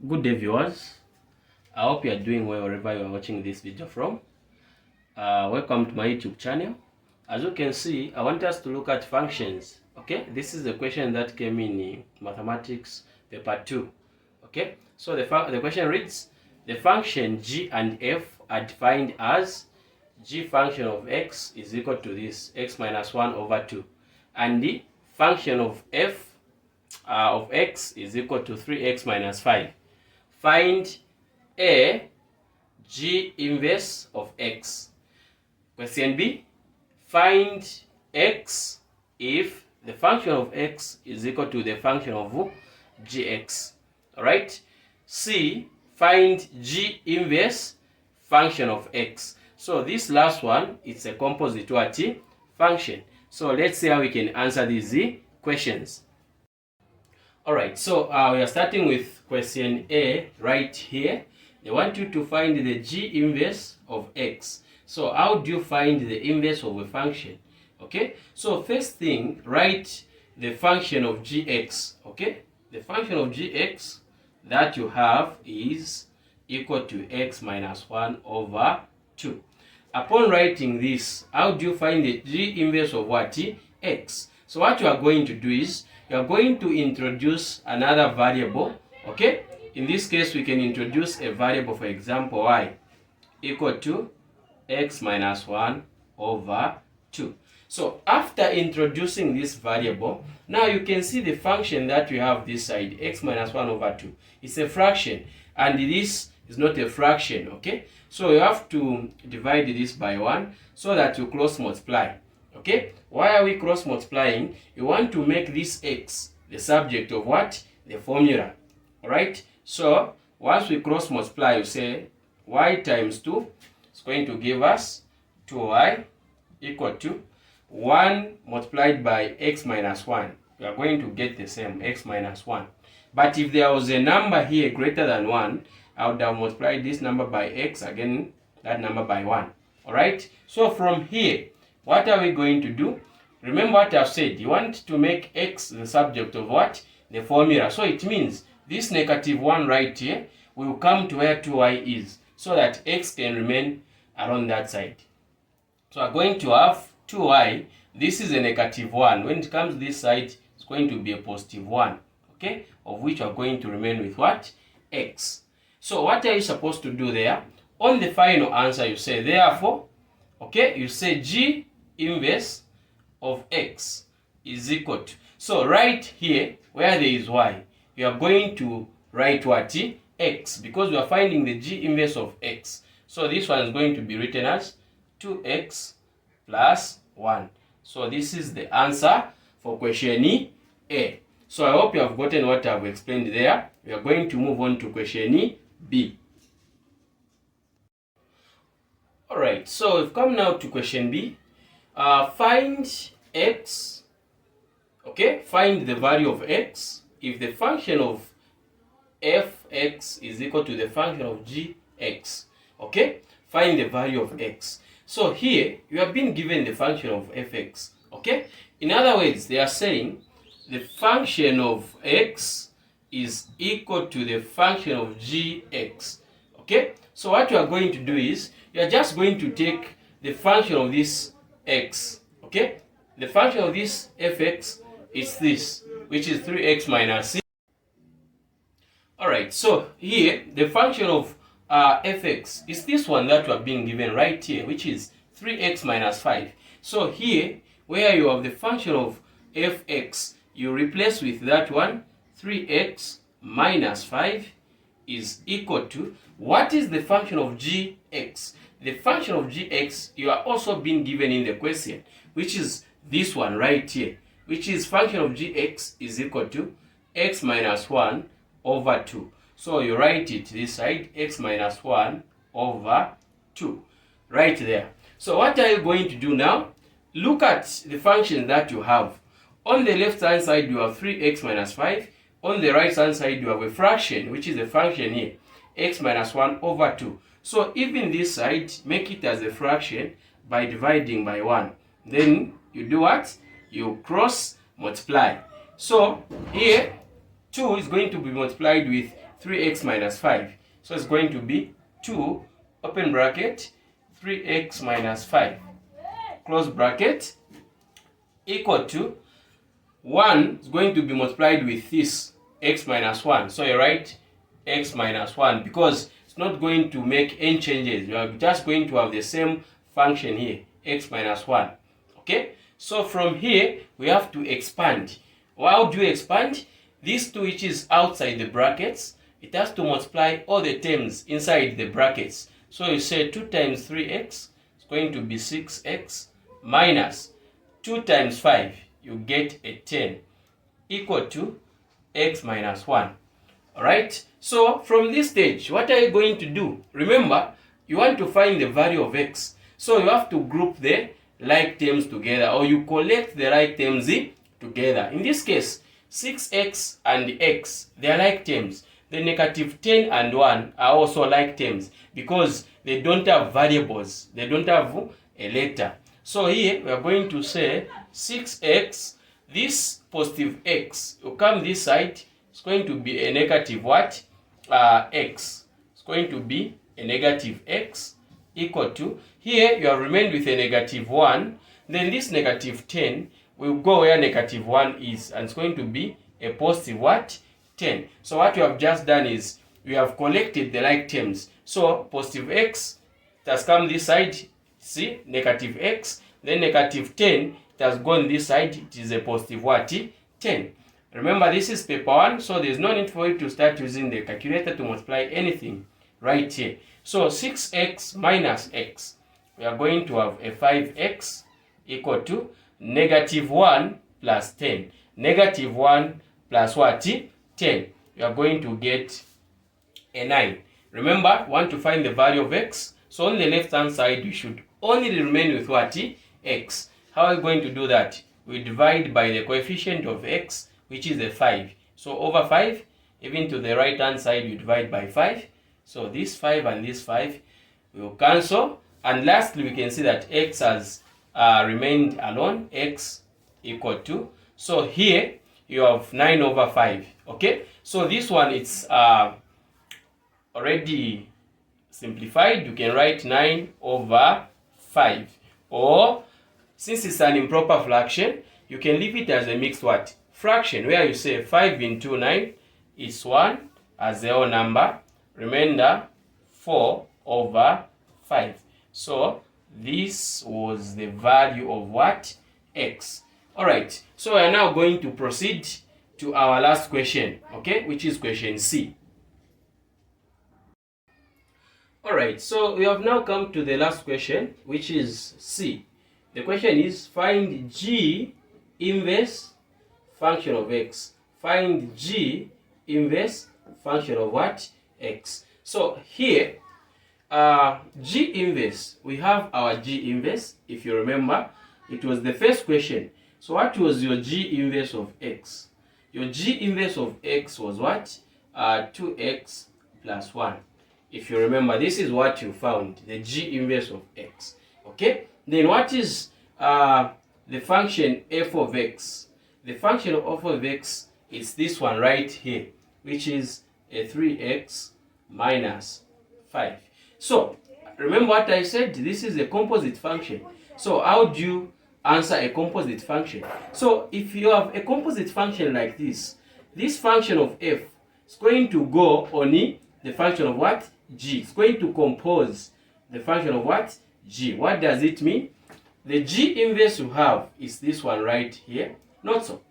Good day, viewers. I hope you are doing well wherever you are watching this video from. Welcome to my YouTube channel. As you can see, I want us to look at functions. Okay, this is the question that came in mathematics paper 2. Okay, so the question reads: the function g and f are defined as g function of x is equal to this x minus 1 over 2, and the function of f of x is equal to 3x minus 5. Find a g inverse of x. Question B, find x if the function of x is equal to the function of gx. Alright. C, find g inverse function of x. So this last one, it's a composite function. So let's see how we can answer these questions. Alright, so we are starting with question A right here. They want you to find the g inverse of x. So how do you find the inverse of a function? Okay, so first thing, write the function of gx. Okay, the function of gx that you have is equal to x minus 1 over 2. Upon writing this, how do you find the g inverse of what? X. So what you are going to do is, you are going to introduce another variable. Okay, in this case we can introduce a variable, for example y equal to x minus 1 over 2. So after introducing this variable, now you can see the function that we have this side, x minus 1 over 2. It's a fraction, and this is not a fraction. Okay, so you have to divide this by 1 so that you cross multiply. Okay, why are we cross multiplying? You want to make this x the subject of what? The formula. Alright, so once we cross multiply, you say y times 2 is going to give us 2y equal to 1 multiplied by x minus 1. We are going to get the same, x minus 1. But if there was a number here greater than 1, I would have multiplied this number by x, again that number by 1. Alright, so from here, what are we going to do? Remember what I've said. You want to make x the subject of what? The formula. So it means this negative 1 right here will come to where 2y is, so that x can remain around that side. So I'm going to have 2y. This is a negative 1. When it comes this side, it's going to be a positive 1. Okay? Of which are going to remain with what? X. So what are you supposed to do there? On the final answer, you say, therefore, okay, you say g inverse of x is equal to, so right here where there is y, you are going to write what? X, because we are finding the g inverse of x. So this one is going to be written as 2x plus 1. So this is the answer for question A. So I hope you have gotten what I have explained there. We are going to move on to question B. Alright, so we've come now to question B. Find x, okay, find the value of x if the function of fx is equal to the function of gx. Okay, find the value of x. So here you have been given the function of fx. Okay, in other words, they are saying the function of x is equal to the function of gx. Okay, so what you are going to do is, you are just going to take the function of this x. Okay, the function of this fx is this, which is 3x minus 6. Alright, so here the function of fx is this one that we are being given right here, which is 3x minus 5. So here where you have the function of fx, you replace with that one, 3x minus 5 is equal to, what is the function of gx? The function of gx you are also being given in the question, which is this one right here, which is function of gx is equal to x minus 1 over 2. So you write it this side, x minus 1 over 2, right there. So what are you going to do now? Look at the function that you have. On the left hand side you have 3x minus 5. On the right hand side you have a fraction, which is a function here, x minus 1 over 2. So even this side, make it as a fraction by dividing by 1. Then you do what? You cross multiply. So here 2 is going to be multiplied with 3x minus 5. So it's going to be 2, open bracket, 3x minus 5, close bracket, equal to 1 is going to be multiplied with this x minus 1. So you write x minus 1 because it's not going to make any changes. You are just going to have the same function here, x minus 1. Okay? So from here, we have to expand. How do you expand? This 2 which is outside the brackets, it has to multiply all the terms inside the brackets. So you say 2 times 3x is going to be 6x minus 2 times 5, you get a 10, equal to x minus 1. Alright, so from this stage, what are you going to do? Remember, you want to find the value of x. So you have to group the like terms together, or you collect the like terms together. In this case, 6x and x, they are like terms. The negative 10 and 1 are also like terms because they don't have variables. They don't have a letter. So here we are going to say 6x, this positive x will come this side. It's going to be a negative what? X. It's going to be a negative x equal to, here you have remained with a negative 1. Then this negative 10 will go where negative 1 is, and it's going to be a positive what? 10. So what we have just done is we have collected the like terms. So positive x, it has come this side, see, negative x, then negative 10, it has gone this side, it is a positive what? 10. Remember, this is paper 1, so there's no need for you to start using the calculator to multiply anything right here. So 6x minus x, we are going to have a 5x equal to negative 1 plus 10. Negative 1 plus what? 10. We are going to get a 9. Remember, want to find the value of x. So on the left hand side, you should only remain with what? X. How are we going to do that? We divide by the coefficient of x, which is a 5. So over 5, even to the right hand side, you divide by 5. So this 5 and this 5 will cancel. And lastly, we can see that x has remained alone, x equal to. So here, you have 9 over 5. Okay? So this one, it's already simplified. You can write 9 over 5. Or, since it's an improper fraction, you can leave it as a mixed what? Fraction, where you say 5 into 9 is 1 as the whole number. Remainder 4 over 5. So this was the value of what? X. Alright, so we are now going to proceed to our last question, okay, which is question C. Alright, so we have now come to the last question, which is C. The question is, find G inverse function of x. Find G inverse function of what? X. So here, G inverse, we have our G inverse. If you remember, it was the first question. So what was your G inverse of x? Your G inverse of x was what? 2x plus 1. If you remember, this is what you found, the G inverse of x. Okay? Then what is the function f of x? The function of f of x is this one right here, which is a 3x minus 5. So, remember what I said? This is a composite function. So, how do you answer a composite function? So, if you have a composite function like this function of f is going to go on the function of what? G. It's going to compose the function of what? G. What does it mean? The G inverse you have is this one right here. Not so.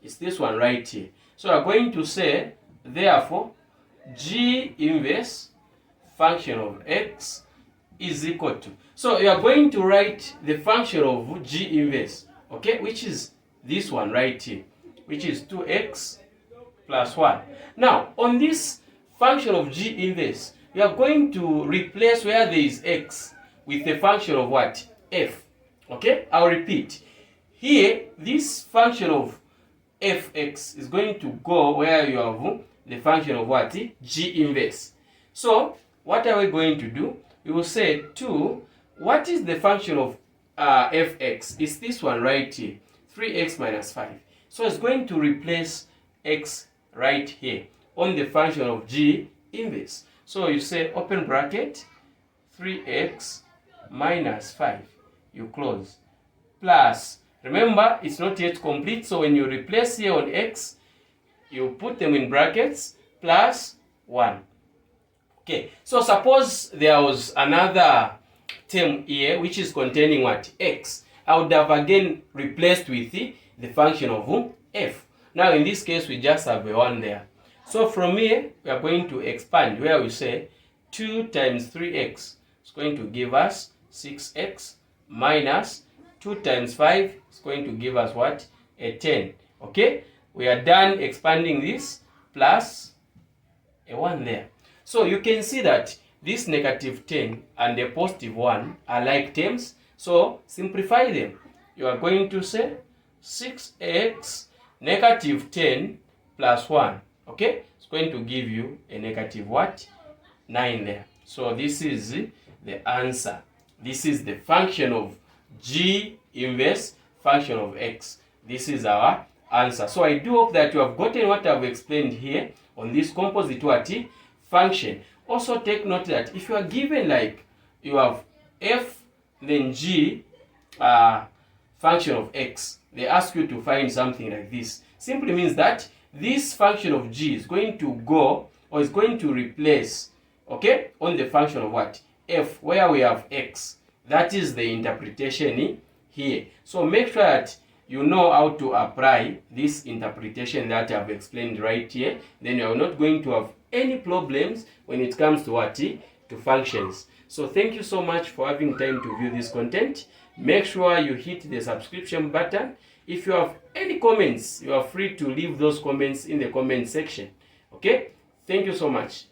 It's this one right here. So we're going to say, therefore, G inverse function of x is equal to. So you are going to write the function of G inverse, okay, which is this one right here, which is 2x plus 1. Now, on this function of G inverse, we are going to replace where there is x with the function of what? F. Okay, I'll repeat. Here, this function of fx is going to go where you have the function of what? G inverse. So, what are we going to do? We will say 2, what is the function of fx? It's this one right here, 3x minus 5. So, it's going to replace x right here. on the function of G inverse. So you say open bracket 3x minus 5, you close, plus, remember it's not yet complete, so when you replace here on x, you put them in brackets, plus 1. Okay, so suppose there was another term here which is containing what? X. I would have again replaced with the function of f. Now in this case we just have a 1 there. So from here we are going to expand, where we say 2 times 3x is going to give us 6x, minus 2 times 5 is going to give us what? A 10. Okay, we are done expanding this, plus a 1 there. So you can see that this negative 10 and the positive 1 are like terms. So simplify them. You are going to say 6x negative 10 plus 1. Okay, it's going to give you a negative what? 9 there. So this is the answer. This is the function of G inverse function of x. This is our answer. So I do hope that you have gotten what I've explained here on this composite what? Function. Also take note that if you are given like you have f then g function of x, they ask you to find something like this. Simply means that this function of g is going to go, or is going to replace, okay, on the function of what? F, where we have x. That is the interpretation here. So make sure that you know how to apply this interpretation that I've explained right here. Then you are not going to have any problems when it comes to what? To functions. So thank you so much for having time to view this content. Make sure you hit the subscription button. If you have any comments, you are free to leave those comments in the comment section. Okay? Thank you so much.